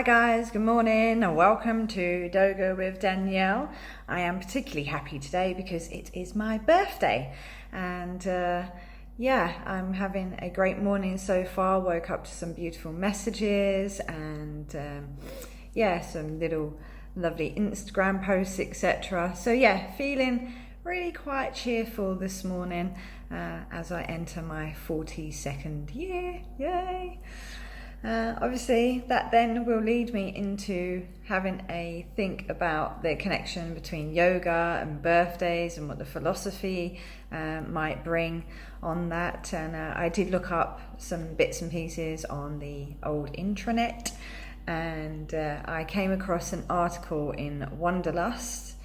Hi guys, good morning and welcome to Doga with Danielle. I am particularly happy today because it is my birthday and I'm having a great morning so far. Woke up to some beautiful messages and some little lovely Instagram posts, etc. So feeling really quite cheerful this morning as I enter my 42nd year. Yay! Obviously that then will lead me into having a think about the connection between yoga and birthdays and what the philosophy might bring on that. And I did look up some bits and pieces on the old intranet, and I came across an article in Wanderlust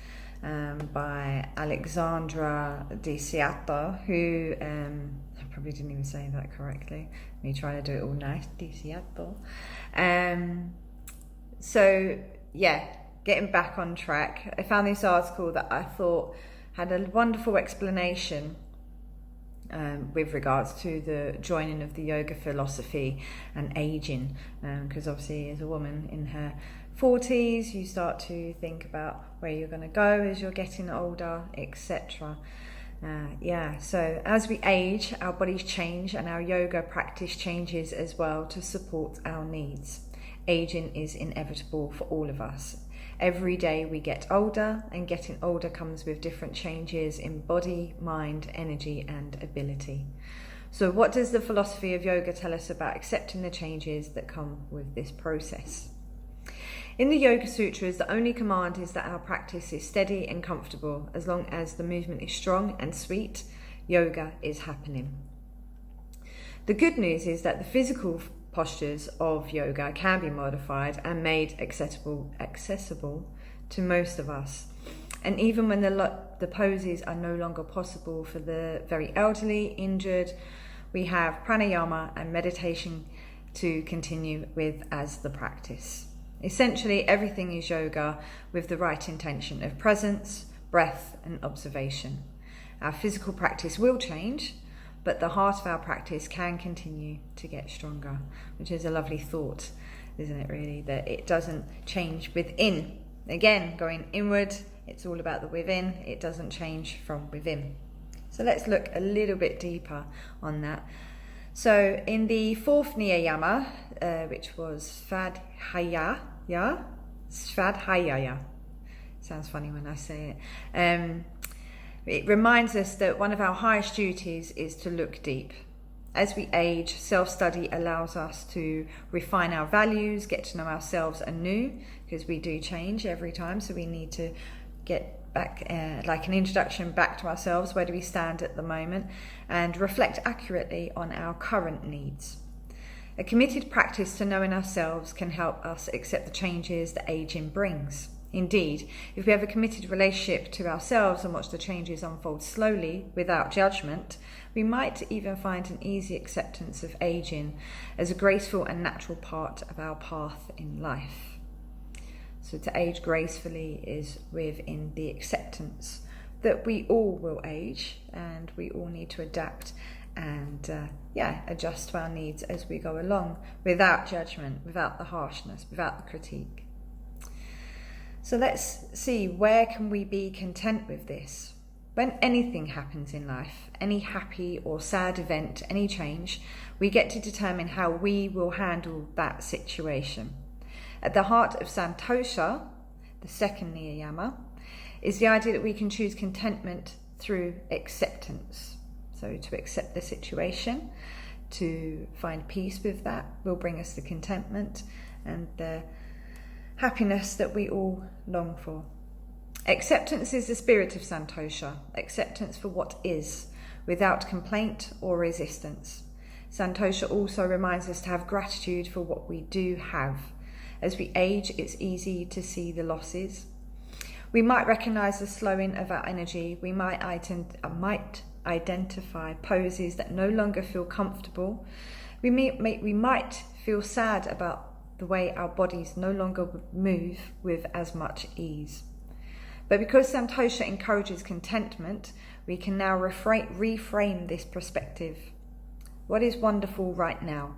by Alexandra Di Seato, who I probably didn't even say that correctly. Me trying to do it all nice, Di Seato. Getting back on track, I found this article that I thought had a wonderful explanation with regards to the joining of the yoga philosophy and aging, because obviously as a woman in her 40s you start to think about where you're going to go as you're getting older, etc. So as we age, our bodies change and our yoga practice changes as well to support our needs. Aging is inevitable for all of us. Every day we get older, and getting older comes with different changes in body, mind, energy and ability. So what does the philosophy of yoga tell us about accepting the changes that come with this process? In the Yoga Sutras, the only command is that our practice is steady and comfortable. As long as the movement is strong and sweet, yoga is happening. The good news is that the physical postures of yoga can be modified and made accessible to most of us. And even when the poses are no longer possible for the very elderly, injured, we have pranayama and meditation to continue with as the practice. Essentially, everything is yoga with the right intention of presence, breath and observation. Our physical practice will change, but the heart of our practice can continue to get stronger, which is a lovely thought, isn't it really, that it doesn't change within. Again, going inward, it's all about the within, it doesn't change from within. So let's look a little bit deeper on that. So in the fourth niyama, which was Svadhyaya, sounds funny when I say it, it reminds us that one of our highest duties is to look deep. As we age, self-study allows us to refine our values, get to know ourselves anew, because we do change every time, so we need to get back, like an introduction back to ourselves. Where do we stand at the moment? And reflect accurately on our current needs. A committed practice to knowing ourselves can help us accept the changes that aging brings. Indeed, if we have a committed relationship to ourselves and watch the changes unfold slowly without judgment, we might even find an easy acceptance of aging as a graceful and natural part of our path in life. So to age gracefully is within the acceptance that we all will age and we all need to adapt and adjust to our needs as we go along, without judgment, without the harshness, without the critique. So let's see, where can we be content with this? When anything happens in life, any happy or sad event, any change, we get to determine how we will handle that situation. At the heart of Santosha, the second niyama, is the idea that we can choose contentment through acceptance. So to accept the situation, to find peace with that, will bring us the contentment and the happiness that we all long for. Acceptance is the spirit of Santosha, acceptance for what is, without complaint or resistance. Santosha also reminds us to have gratitude for what we do have. As we age, it's easy to see the losses. We might recognise the slowing of our energy. We might identify poses that no longer feel comfortable. We might feel sad about the way our bodies no longer move with as much ease. But because Santosha encourages contentment, we can now reframe this perspective. What is wonderful right now?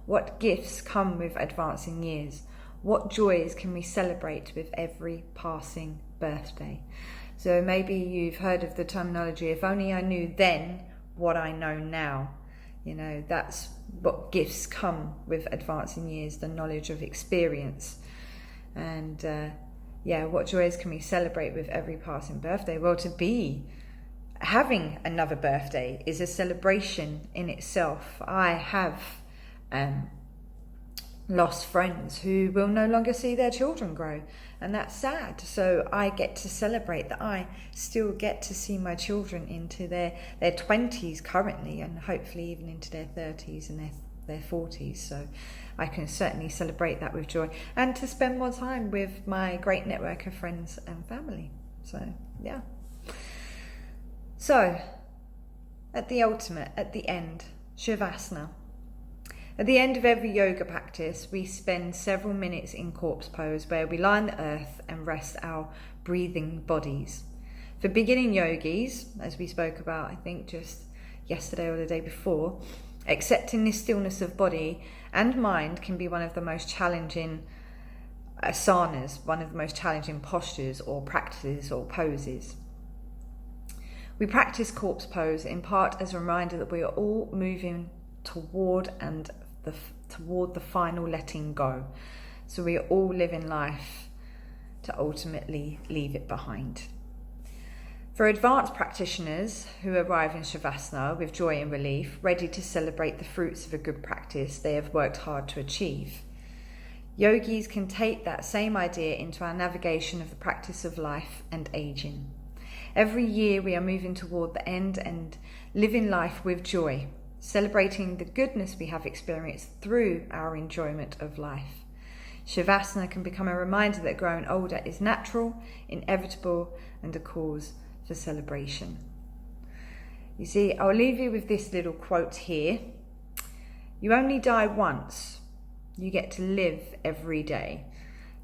What gifts come with advancing years? What joys can we celebrate with every passing birthday? So maybe you've heard of the terminology, if only I knew then what I know now. You know, that's what gifts come with advancing years, the knowledge of experience. And what joys can we celebrate with every passing birthday? Well, to be having another birthday is a celebration in itself. I have lost friends who will no longer see their children grow, and that's sad. So I get to celebrate that I still get to see my children into their 20s currently, and hopefully even into their 30s and their 40s. So I can certainly celebrate that with joy, and to spend more time with my great network of friends and family. So yeah. So at the end, Shavasana. At the end of every yoga practice, we spend several minutes in corpse pose where we lie on the earth and rest our breathing bodies. For beginning yogis, as we spoke about, I think just yesterday or the day before, accepting this stillness of body and mind can be one of the most challenging asanas, one of the most challenging postures or practices or poses. We practice corpse pose in part as a reminder that we are all moving toward the final letting go. So we are all living life to ultimately leave it behind. For advanced practitioners who arrive in Shavasana with joy and relief, ready to celebrate the fruits of a good practice they have worked hard to achieve, yogis can take that same idea into our navigation of the practice of life and aging. Every year we are moving toward the end and living life with joy, celebrating the goodness we have experienced through our enjoyment of life. Shavasana can become a reminder that growing older is natural, inevitable, and a cause for celebration. You see, I'll leave you with this little quote here. You only die once. You get to live every day.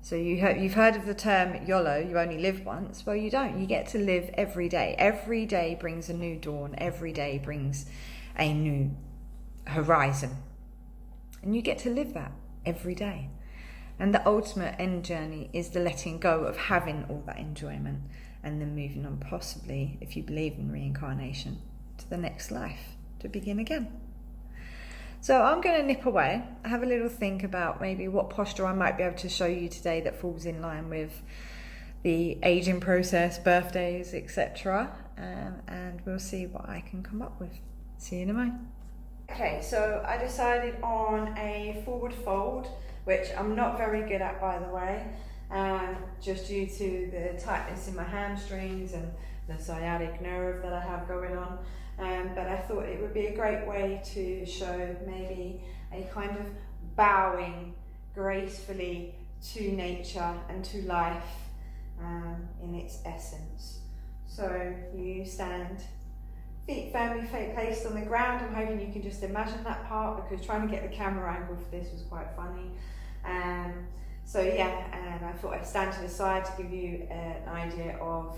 So you've heard of the term YOLO, you only live once. Well, you don't. You get to live every day. Every day brings a new dawn. Every day brings a new horizon, and you get to live that every day. And the ultimate end journey is the letting go of having all that enjoyment and then moving on, possibly, if you believe in reincarnation, to the next life to begin again. So I'm going to nip away, have a little think about maybe what posture I might be able to show you today that falls in line with the aging process, birthdays, etc. And we'll see what I can come up with. See you in a moment. Okay, so I decided on a forward fold, which I'm not very good at, by the way, just due to the tightness in my hamstrings and the sciatic nerve that I have going on. But I thought it would be a great way to show maybe a kind of bowing gracefully to nature and to life in its essence. So you stand, feet firmly placed on the ground. I'm hoping you can just imagine that part, because trying to get the camera angle for this was quite funny. And I thought I'd stand to the side to give you an idea of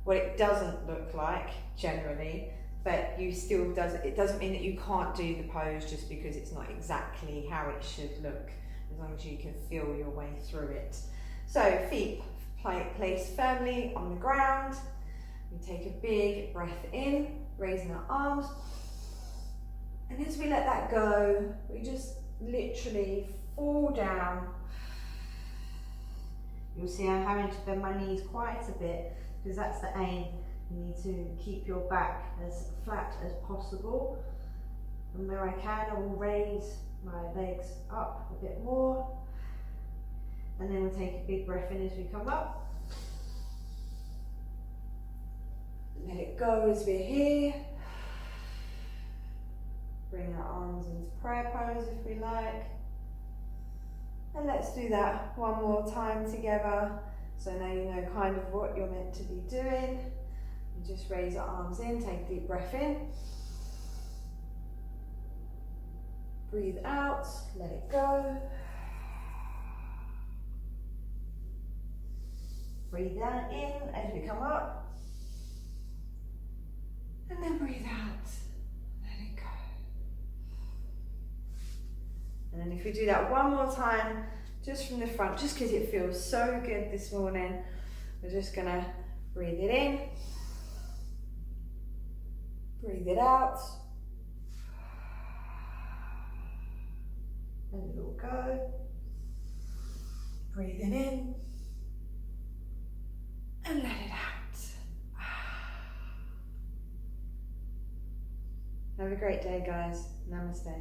what it doesn't look like generally, but it doesn't mean that you can't do the pose just because it's not exactly how it should look, as long as you can feel your way through it. So feet placed firmly on the ground. We take a big breath in, raising our arms, and as we let that go, we just literally fall down. You'll see I'm having to bend my knees quite a bit, because that's the aim. You need to keep your back as flat as possible. And where I can, I will raise my legs up a bit more. And then we'll take a big breath in as we come up. Let it go as we're here. Bring our arms into prayer pose if we like. And let's do that one more time together. So now you know kind of what you're meant to be doing. And just raise your arms in, take a deep breath in. Breathe out, let it go. Breathe down in as we come up. And then breathe out, let it go. And then if we do that one more time, just from the front, just because it feels so good this morning. We're just gonna breathe it in, breathe it out, and it'll go. Breathe it in, and let it out. Have a great day, guys. Namaste.